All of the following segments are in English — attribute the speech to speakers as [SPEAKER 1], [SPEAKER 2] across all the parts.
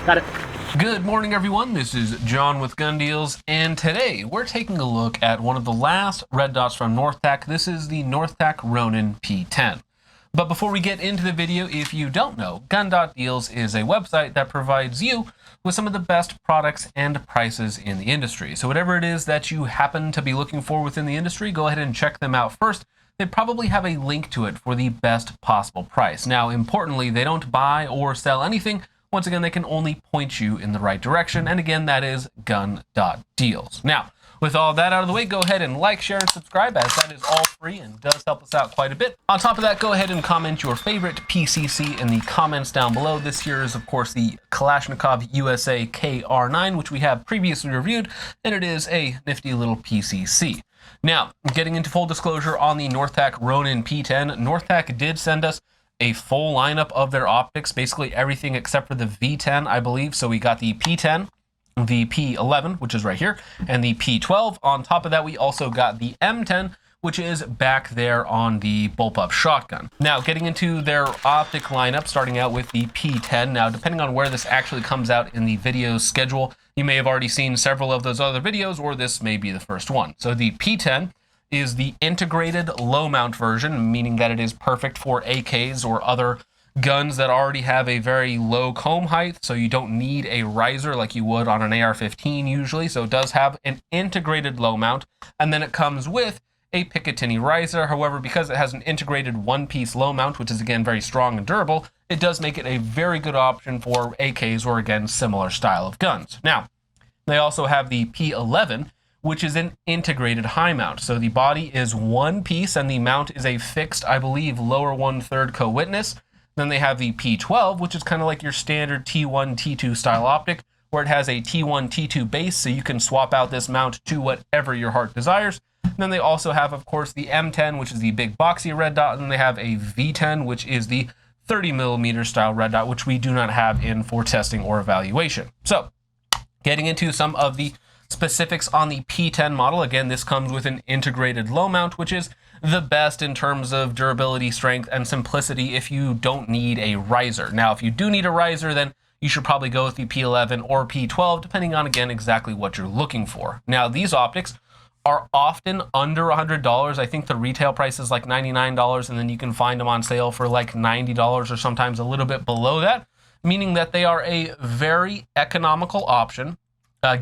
[SPEAKER 1] Got it.
[SPEAKER 2] Good morning, everyone. This is John with Gun Deals, and today we're taking a look at one of the last red dots from Northtac. This is the Northtac Ronin P10. But before we get into the video, if you don't know, Gun.Deals is a website that provides you with some of the best products and prices in the industry. So whatever it is that you happen to be looking for within the industry, go ahead and check them out first. They probably have a link to it for the best possible price. Now, importantly, they don't buy or sell anything. Once again, they can only point you in the right direction. And again, that is Gun.Deals. Now, with all that out of the way, go ahead and like, share, and subscribe, as that is all free and does help us out quite a bit. On top of that, go ahead and comment your favorite PCC in the comments down below. This here is, of course, the Kalashnikov USA KR9, which we have previously reviewed, and it is a nifty little PCC. Now, getting into full disclosure on the Northtac Ronin P10, Northtac did send us a full lineup of their optics, basically everything except for the V10, I believe. So we got the P10, the P11, which is right here, and the P12. On top of that, we also got the M10, which is back there on the bullpup shotgun. Now, getting into their optic lineup, starting out with the P10. Now, depending on where this actually comes out in the video schedule, you may have already seen several of those other videos, or this may be the first one. So the P10 is the integrated low mount version, meaning that it is perfect for AKs or other guns that already have a very low comb height, so you don't need a riser like you would on an AR-15 usually. So it does have an integrated low mount, and then it comes with a Picatinny riser. However, because it has an integrated one-piece low mount, which is again very strong and durable, it does make it a very good option for AKs or again similar style of guns. Now, they also have the P11, which is an integrated high mount. So the body is one piece and the mount is a fixed, I believe, lower 1/3 co-witness. Then they have the P12, which is kind of like your standard T1, T2 style optic, where it has a T1, T2 base, so you can swap out this mount to whatever your heart desires. And then they also have, of course, the M10, which is the big boxy red dot, and then they have a V10, which is the 30mm style red dot, which we do not have in for testing or evaluation. So, getting into some of the specifics on the P10 model. Again, this comes with an integrated low mount, which is the best in terms of durability, strength, and simplicity if you don't need a riser. Now, if you do need a riser, then you should probably go with the P11 or P12, depending on, again, exactly what you're looking for. Now, these optics are often under $100. I think the retail price is like $99, and then you can find them on sale for like $90 or sometimes a little bit below that, meaning that they are a very economical option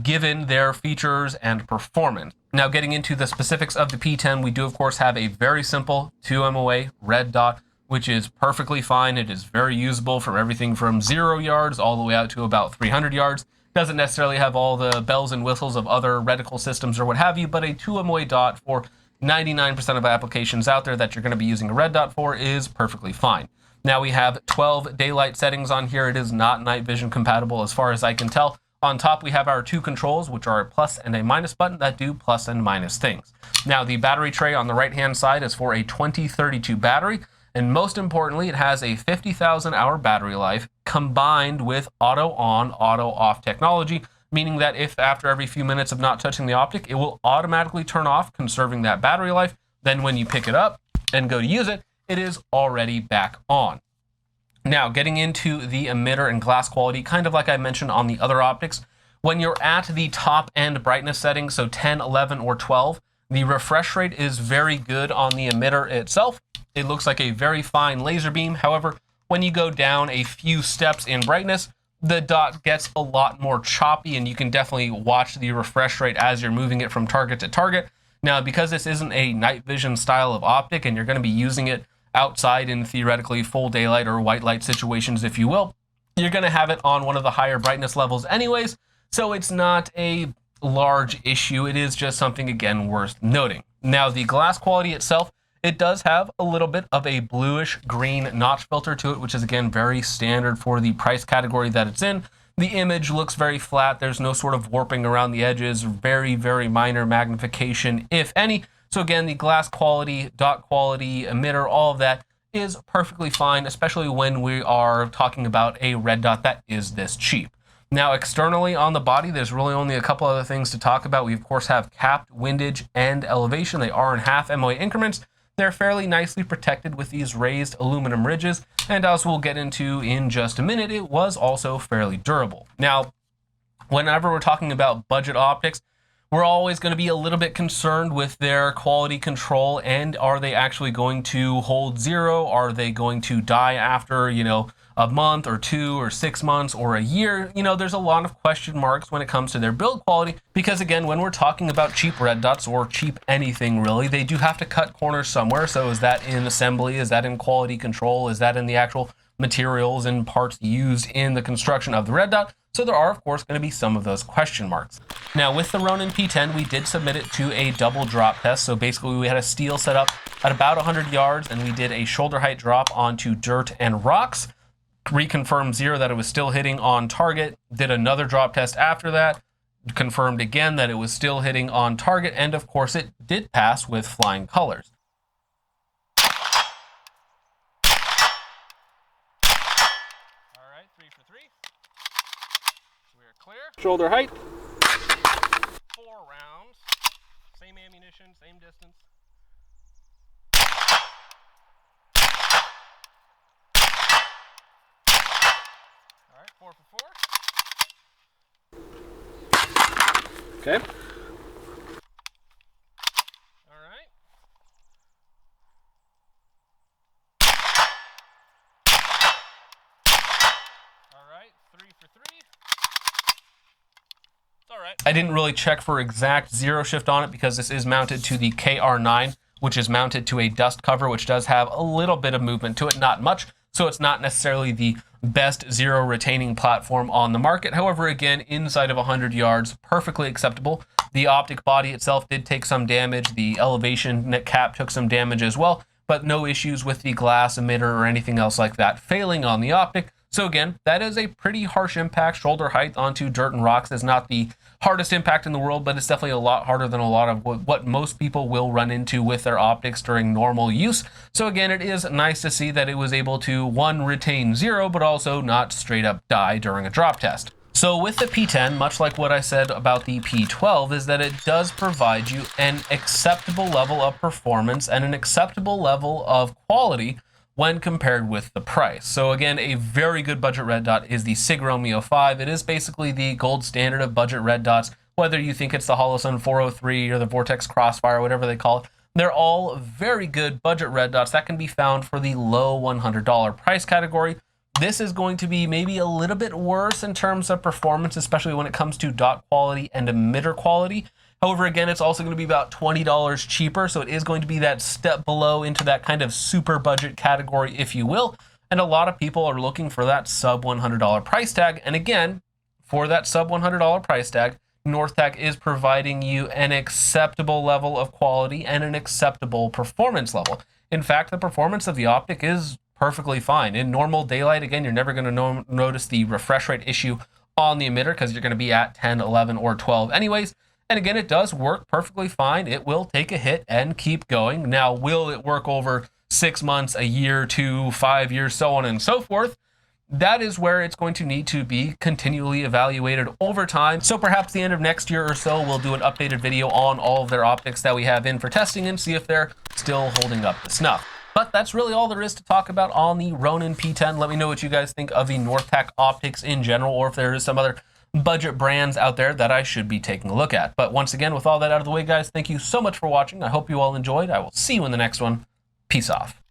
[SPEAKER 2] given their features and performance. Now, getting into the specifics of the P10, we do, of course, have a very simple 2 MOA red dot, which is perfectly fine. It is very usable from everything from 0 yards all the way out to about 300 yards. Doesn't necessarily have all the bells and whistles of other reticle systems or what have you, but a 2 MOA dot for 99% of applications out there that you're going to be using a red dot for is perfectly fine. Now, we have 12 daylight settings on here. It is not night vision compatible as far as I can tell. On top, we have our two controls, which are a plus and a minus button that do plus and minus things. Now, the battery tray on the right-hand side is for a 2032 battery, and most importantly, it has a 50,000 hour battery life combined with auto-on, auto-off technology, meaning that if after every few minutes of not touching the optic, it will automatically turn off, conserving that battery life. Then when you pick it up and go to use it, it is already back on. Now, getting into the emitter and glass quality, kind of like I mentioned on the other optics, when you're at the top end brightness setting, so 10, 11, or 12, the refresh rate is very good on the emitter itself. It looks like a very fine laser beam. However, when you go down a few steps in brightness, the dot gets a lot more choppy, and you can definitely watch the refresh rate as you're moving it from target to target. Now, because this isn't a night vision style of optic, and you're going to be using it outside in theoretically full daylight or white light situations, if you will, you're going to have it on one of the higher brightness levels anyways, so it's not a large issue. It is just something, again, worth noting. Now, the glass quality itself, it does have a little bit of a bluish green notch filter to it, which is, again, very standard for the price category that it's in. The image looks very flat. There's no sort of warping around the edges, very, very minor magnification, if any. So again, the glass quality, dot quality, emitter, all of that is perfectly fine, especially when we are talking about a red dot that is this cheap. Now, externally on the body, there's really only a couple other things to talk about. We, of course, have capped, windage, and elevation. They are in half MOA increments. they're fairly nicely protected with these raised aluminum ridges, and as we'll get into in just a minute, it was also fairly durable. Now, whenever we're talking about budget optics, we're always going to be a little bit concerned with their quality control, and are they actually going to hold zero? Are they going to die after, a month or 2 or 6 months or a year? There's a lot of question marks when it comes to their build quality, because again, when we're talking about cheap red dots or cheap anything really, they do have to cut corners somewhere. So is that in assembly? Is that in quality control? Is that in the actual materials and parts used in the construction of the red dot? So there are, of course, going to be some of those question marks. Now, with the Ronin P10, we did submit it to a double drop test. So basically, we had a steel set up at about 100 yards, and we did a shoulder height drop onto dirt and rocks, reconfirmed zero that it was still hitting on target, did another drop test after that, confirmed again that it was still hitting on target, and of course, it did pass with flying colors. Shoulder height, 4 rounds, same ammunition, same distance. All right, 4 for 4. Okay. All right. All right, 3 for 3. All right. I didn't really check for exact zero shift on it because this is mounted to the KR9, which is mounted to a dust cover, which does have a little bit of movement to it, not much. So it's not necessarily the best zero retaining platform on the market. However, again, inside of 100 yards, perfectly acceptable. The optic body itself did take some damage. The elevation cap took some damage as well, but no issues with the glass emitter or anything else like that failing on the optic. So again, that is a pretty harsh impact. Shoulder height onto dirt and rocks is not the hardest impact in the world, but it's definitely a lot harder than a lot of what most people will run into with their optics during normal use. So again, it is nice to see that it was able to, one, retain zero, but also not straight up die during a drop test. So with the P10, much like what I said about the P12, is that it does provide you an acceptable level of performance and an acceptable level of quality when compared with the price. So again, a very good budget red dot is the Sig Romeo 5. It is basically the gold standard of budget red dots, whether you think it's the Holosun 403 or the Vortex Crossfire, whatever they call it. They're all very good budget red dots that can be found for the low $100 price category. This is going to be maybe a little bit worse in terms of performance, especially when it comes to dot quality and emitter quality. However, again, it's also going to be about $20 cheaper, so it is going to be that step below into that kind of super budget category, if you will. And a lot of people are looking for that sub $100 price tag. And again, for that sub $100 price tag, Northtac is providing you an acceptable level of quality and an acceptable performance level. In fact, the performance of the optic is perfectly fine. In normal daylight, again, you're never going to notice the refresh rate issue on the emitter because you're going to be at 10, 11, or 12 anyways. And again, it does work perfectly fine. It will take a hit and keep going. Now, will it work over 6 months, a year, 2, 5 years, so on and so forth? That is where it's going to need to be continually evaluated over time. So perhaps the end of next year or so, we'll do an updated video on all of their optics that we have in for testing and see if they're still holding up the snuff. But that's really all there is to talk about on the Ronin P10. Let me know what you guys think of the Northtac optics in general, or if there is some other budget brands out there that I should be taking a look at. But once again, with all that out of the way, guys, thank you so much for watching. I hope you all enjoyed. I will see you in the next one. Peace off.